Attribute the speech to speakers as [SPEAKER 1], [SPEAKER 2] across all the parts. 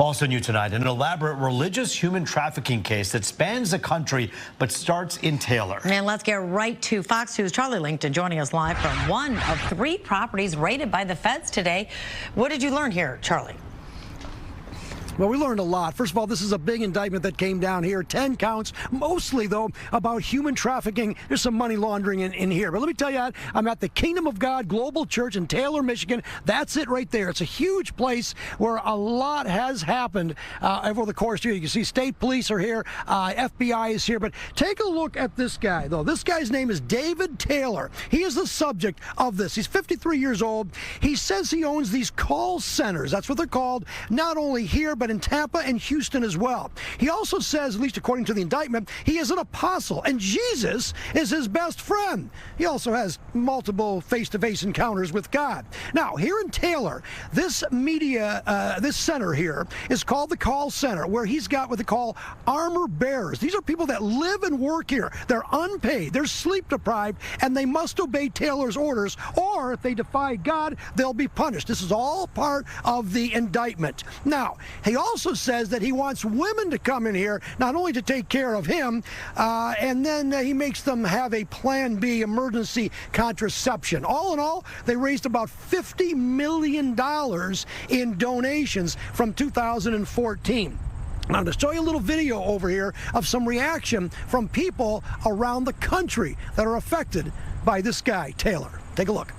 [SPEAKER 1] Also new tonight, an elaborate religious human trafficking case that spans the country but starts in Taylor.
[SPEAKER 2] And let's get right to Fox News' Charlie Langton joining us live from one of 3 properties raided by the feds today. What did you learn here, Charlie?
[SPEAKER 3] Well, we learned a lot. First of all, this is a big indictment that came down here. 10 counts, mostly, though, about human trafficking. There's some money laundering in here. But let me tell you, I'm at the Kingdom of God Global Church in Taylor, Michigan. That's it right there. It's a huge place where a lot has happened over the course of the year. You can see state police are here. FBI is here. But take a look at this guy, though. This guy's name is David Taylor. He is the subject of this. He's 53 years old. He says he owns these call centers. That's what they're called, not only here, but in Tampa and Houston as well. He also says, at least according to the indictment, he is an apostle, and Jesus is his best friend. He also has multiple face-to-face encounters with God. Now, here in Taylor, this center here is called the call center, where he's got what they call armor bearers. These are people that live and work here. They're unpaid, they're sleep deprived, and they must obey Taylor's orders, or if they defy God, they'll be punished. This is all part of the indictment. Now, he also says that he wants women to come in here, not only to take care of him, and then he makes them have a Plan B emergency contraception. All in all, they raised about $50 million in donations from 2014. Now, to show you a little video over here of some reaction from people around the country that are affected by this guy, Taylor. Take a look.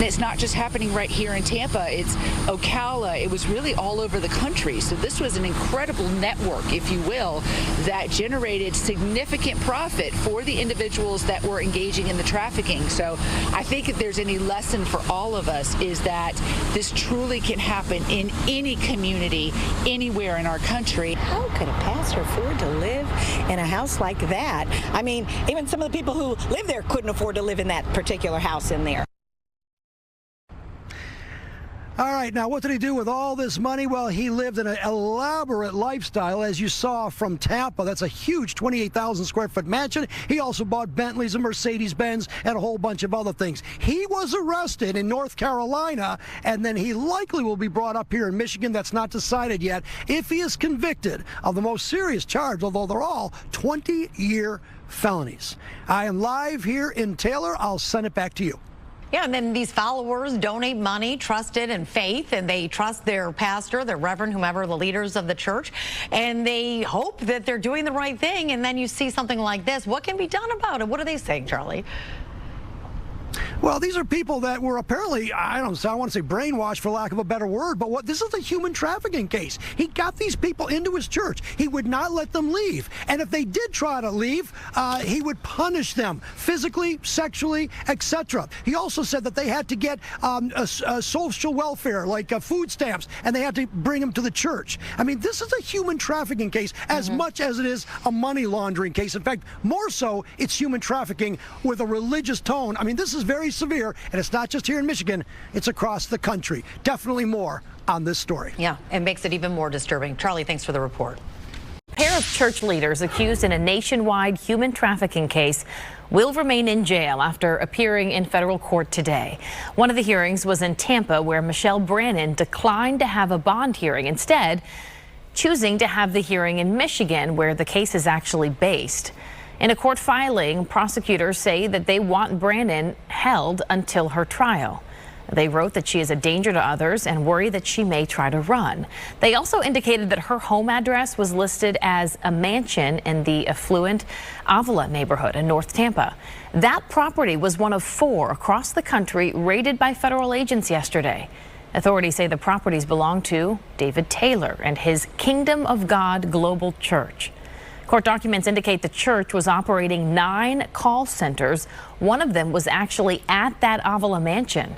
[SPEAKER 4] It's not just happening right here in Tampa, it's Ocala, it was really all over the country. So this was an incredible network, if you will, that generated significant profit for the individuals that were engaging in the trafficking. So I think if there's any lesson for all of us is that this truly can happen in any community, anywhere in our country.
[SPEAKER 5] How could a pastor afford to live in a house like that? I mean, even some of the people who live there couldn't afford to live in that particular house in there.
[SPEAKER 3] All right, now what did he do with all this money? Well, he lived in an elaborate lifestyle, as you saw from Tampa. That's a huge 28,000 square foot mansion. He also bought Bentleys and Mercedes-Benz and a whole bunch of other things. He was arrested in North Carolina, and then he likely will be brought up here in Michigan. That's not decided yet if he is convicted of the most serious charge, although they're all 20-year felonies. I am live here in Taylor. I'll send it back to you.
[SPEAKER 2] Yeah, and then these followers donate money, trusted in faith, and they trust their pastor, their reverend, whomever, the leaders of the church, and they hope that they're doing the right thing, and then you see something like this. What can be done about it? What are they saying, Charlie?
[SPEAKER 3] Well, these are people that were apparently, I want to say brainwashed for lack of a better word, but this is a human trafficking case. He got these people into his church. He would not let them leave. And if they did try to leave, he would punish them physically, sexually, etc. He also said that they had to get social welfare, like food stamps, and they had to bring them to the church. I mean, this is a human trafficking case as much as it is a money laundering case. In fact, more so, it's human trafficking with a religious tone. I mean, this is very severe, and it's not just here in Michigan, it's across the country. Definitely more on this story.
[SPEAKER 2] Yeah, it makes it even more disturbing. Charlie, thanks for the report.
[SPEAKER 6] A pair of church leaders accused in a nationwide human trafficking case will remain in jail after appearing in federal court today. One of the hearings was in Tampa, where Michelle Brannon declined to have a bond hearing, instead choosing to have the hearing in Michigan, where the case is actually based. In a court filing, prosecutors say that they want Brannon held until her trial. They wrote that she is a danger to others and worry that she may try to run. They also indicated that her home address was listed as a mansion in the affluent Avila neighborhood in North Tampa. That property was one of 4 across the country raided by federal agents yesterday. Authorities say the properties belong to David Taylor and his Kingdom of God Global Church. Court documents indicate the church was operating 9 call centers. One of them was actually at that Avila mansion.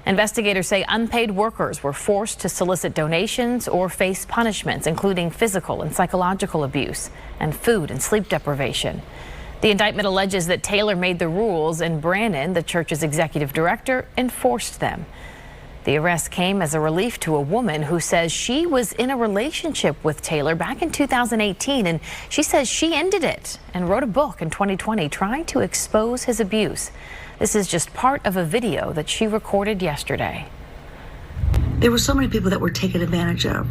[SPEAKER 6] Investigators say unpaid workers were forced to solicit donations or face punishments, including physical and psychological abuse and food and sleep deprivation. The indictment alleges that Taylor made the rules and Brannon, the church's executive director, enforced them. The arrest came as a relief to a woman who says she was in a relationship with Taylor back in 2018, and she says she ended it and wrote a book in 2020 trying to expose his abuse. This is just part of a video that she recorded yesterday.
[SPEAKER 7] There were so many people that were taken advantage of,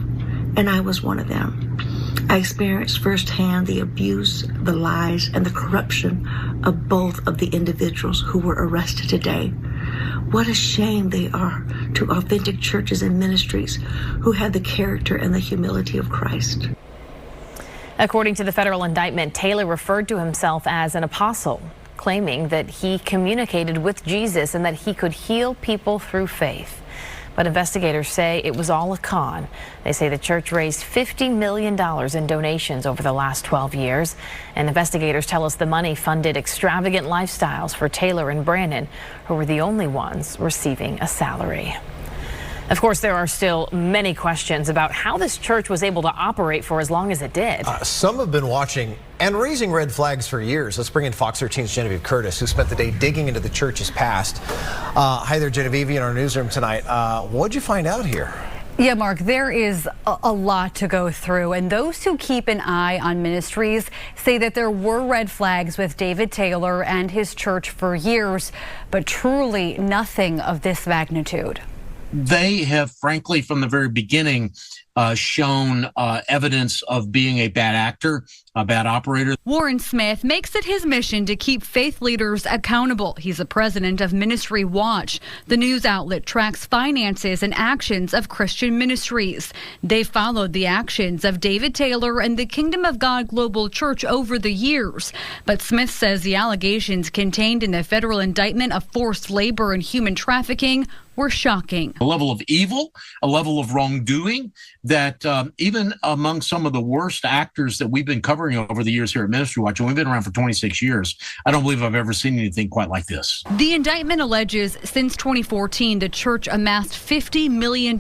[SPEAKER 7] and I was one of them. I experienced firsthand the abuse, the lies, and the corruption of both of the individuals who were arrested today. What a shame they are to authentic churches and ministries who have the character and the humility of Christ.
[SPEAKER 6] According to the federal indictment, Taylor referred to himself as an apostle, claiming that he communicated with Jesus and that he could heal people through faith. But investigators say it was all a con. They say the church raised $50 million in donations over the last 12 years. And investigators tell us the money funded extravagant lifestyles for Taylor and Brannon, who were the only ones receiving a salary. Of course, there are still many questions about how this church was able to operate for as long as it did.
[SPEAKER 8] Some have been watching and raising red flags for years. Let's bring in Fox 13's Genevieve Curtis, who spent the day digging into the church's past. Hi there, Genevieve, in our newsroom tonight. What'd you find out here?
[SPEAKER 9] Yeah, Mark, there is a lot to go through, and those who keep an eye on ministries say that there were red flags with David Taylor and his church for years, but truly nothing of this magnitude.
[SPEAKER 10] They have, frankly, from the very beginning, shown evidence of being a bad actor, a bad operator.
[SPEAKER 9] Warren Smith makes it his mission to keep faith leaders accountable. He's the president of Ministry Watch. The news outlet tracks finances and actions of Christian ministries. They followed the actions of David Taylor and the Kingdom of God Global Church over the years. But Smith says the allegations contained in the federal indictment of forced labor and human trafficking were shocking.
[SPEAKER 10] A level of evil, a level of wrongdoing that even among some of the worst actors that we've been covering over the years here at Ministry Watch, and we've been around for 26 years, I don't believe I've ever seen anything quite like this.
[SPEAKER 9] The indictment alleges since 2014, the church amassed $50 million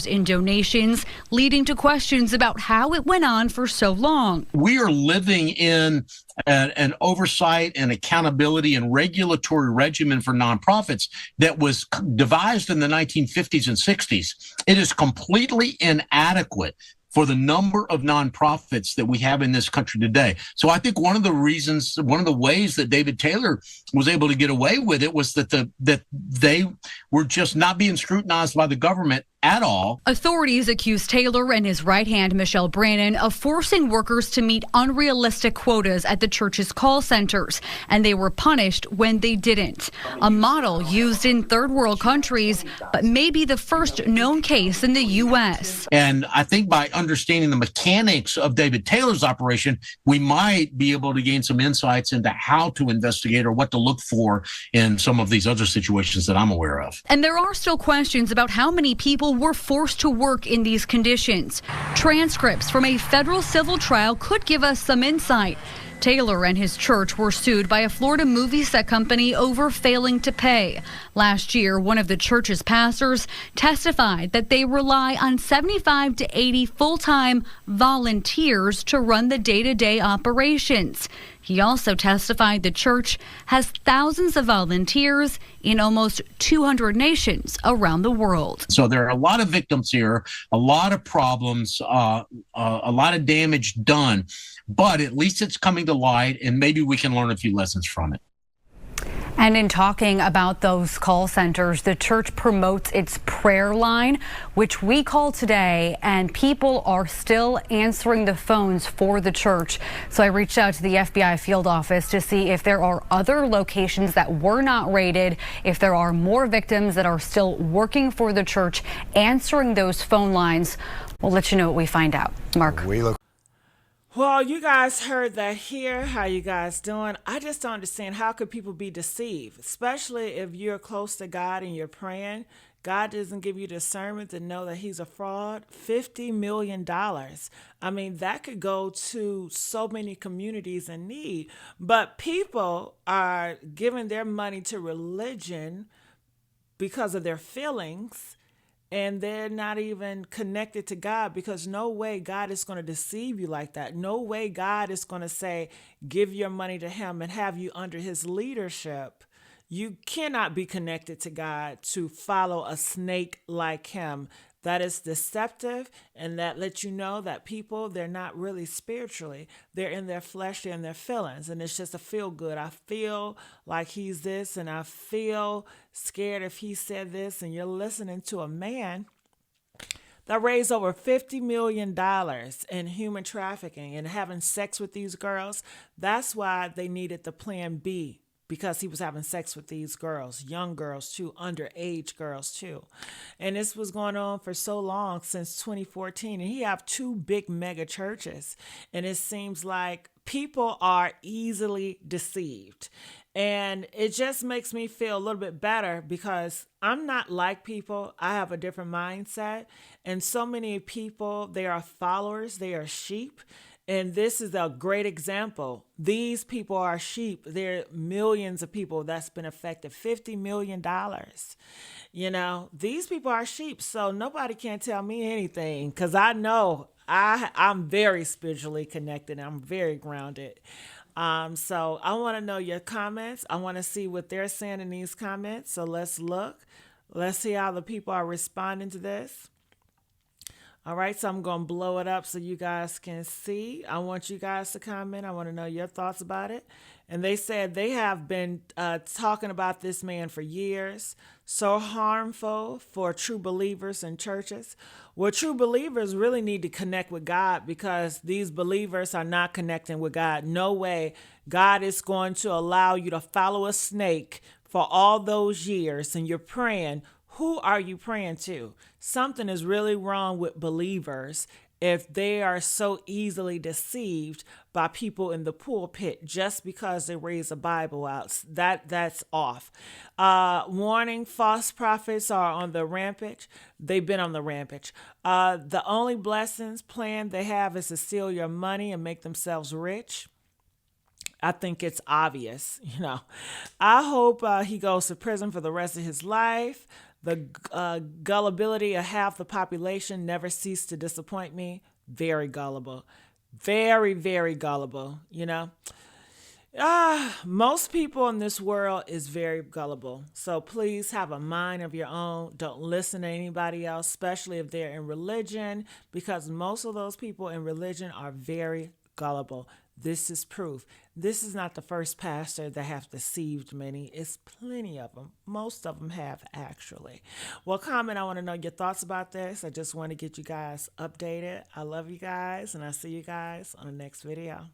[SPEAKER 9] in donations, leading to questions about how it went on for so long.
[SPEAKER 10] We are living in an oversight and accountability and regulatory regimen for nonprofits that was devised in the 1950s and 60s. It is completely inadequate for the number of nonprofits that we have in this country today. So I think one of the ways that David Taylor was able to get away with it was that they were just not being scrutinized by the government at all.
[SPEAKER 9] Authorities accuse Taylor and his right hand, Michelle Brannon, of forcing workers to meet unrealistic quotas at the church's call centers, and they were punished when they didn't. A model used in third world countries, but maybe the first known case in the U.S.
[SPEAKER 10] And I think by understanding the mechanics of David Taylor's operation, we might be able to gain some insights into how to investigate or what to look for in some of these other situations that I'm aware of.
[SPEAKER 9] And there are still questions about how many people were forced to work in these conditions. Transcripts from a federal civil trial could give us some insight. Taylor and his church were sued by a Florida movie set company over failing to pay. Last year, one of the church's pastors testified that they rely on 75 to 80 full-time volunteers to run the day-to-day operations. He also testified the church has thousands of volunteers in almost 200 nations around the world.
[SPEAKER 10] So there are a lot of victims here, a lot of problems, a lot of damage done, but at least it's coming to light and maybe we can learn a few lessons from it.
[SPEAKER 9] And in talking about those call centers, the church promotes its prayer line, which we call today, and people are still answering the phones for the church. So I reached out to the FBI field office to see if there are other locations that were not raided, if there are more victims that are still working for the church, answering those phone lines. We'll let you know what we find out. Mark.
[SPEAKER 11] Well, you guys heard that here. How you guys doing? I just don't understand how could people be deceived, especially if you're close to God and you're praying. God doesn't give you discernment to know that he's a fraud. $50 million. I mean, that could go to so many communities in need. But people are giving their money to religion because of their feelings. And they're not even connected to God, because no way God is going to deceive you like that. No way God is going to say, give your money to him and have you under his leadership. You cannot be connected to God to follow a snake like him. That is deceptive, and that lets you know that people, they're not really spiritually. They're in their flesh, they're in their feelings, and it's just a feel good. I feel like he's this, and I feel scared if he said this, and you're listening to a man that raised over $50 million in human trafficking and having sex with these girls. That's why they needed the Plan B, because he was having sex with these girls, young girls too, underage girls too. And this was going on for so long, since 2014. And he have 2 big mega churches. And it seems like people are easily deceived. And it just makes me feel a little bit better, because I'm not like people. I have a different mindset. And so many people, they are followers, they are sheep. And this is a great example. These people are sheep. There are millions of people that's been affected. $50 million. You know, these people are sheep. So nobody can tell me anything, because I know I'm very spiritually connected. I'm very grounded. So I want to know your comments. I want to see what they're saying in these comments. So let's look. Let's see how the people are responding to this. All right, so I'm going to blow it up so you guys can see. I want you guys to comment. I want to know your thoughts about it. And they said they have been talking about this man for years. So harmful for true believers in churches. Well, true believers really need to connect with God, because these believers are not connecting with God. No way God is going to allow you to follow a snake for all those years, and you're praying. Who are you praying to? Something is really wrong with believers if they are so easily deceived by people in the pulpit just because they raise a Bible out. That's off. Warning, false prophets are on the rampage. They've been on the rampage. The only blessings plan they have is to steal your money and make themselves rich. I think it's obvious, you know. I hope he goes to prison for the rest of his life. The gullibility of half the population never ceased to disappoint me. Very gullible. Very, very gullible, you know. Most people in this world is very gullible. So please have a mind of your own. Don't listen to anybody else, especially if they're in religion, because most of those people in religion are very gullible. This is proof. This is not the first pastor that have deceived many. It's plenty of them. Most of them have, actually. Well, comment. I want to know your thoughts about this. I just want to get you guys updated. I love you guys, and I'll see you guys on the next video.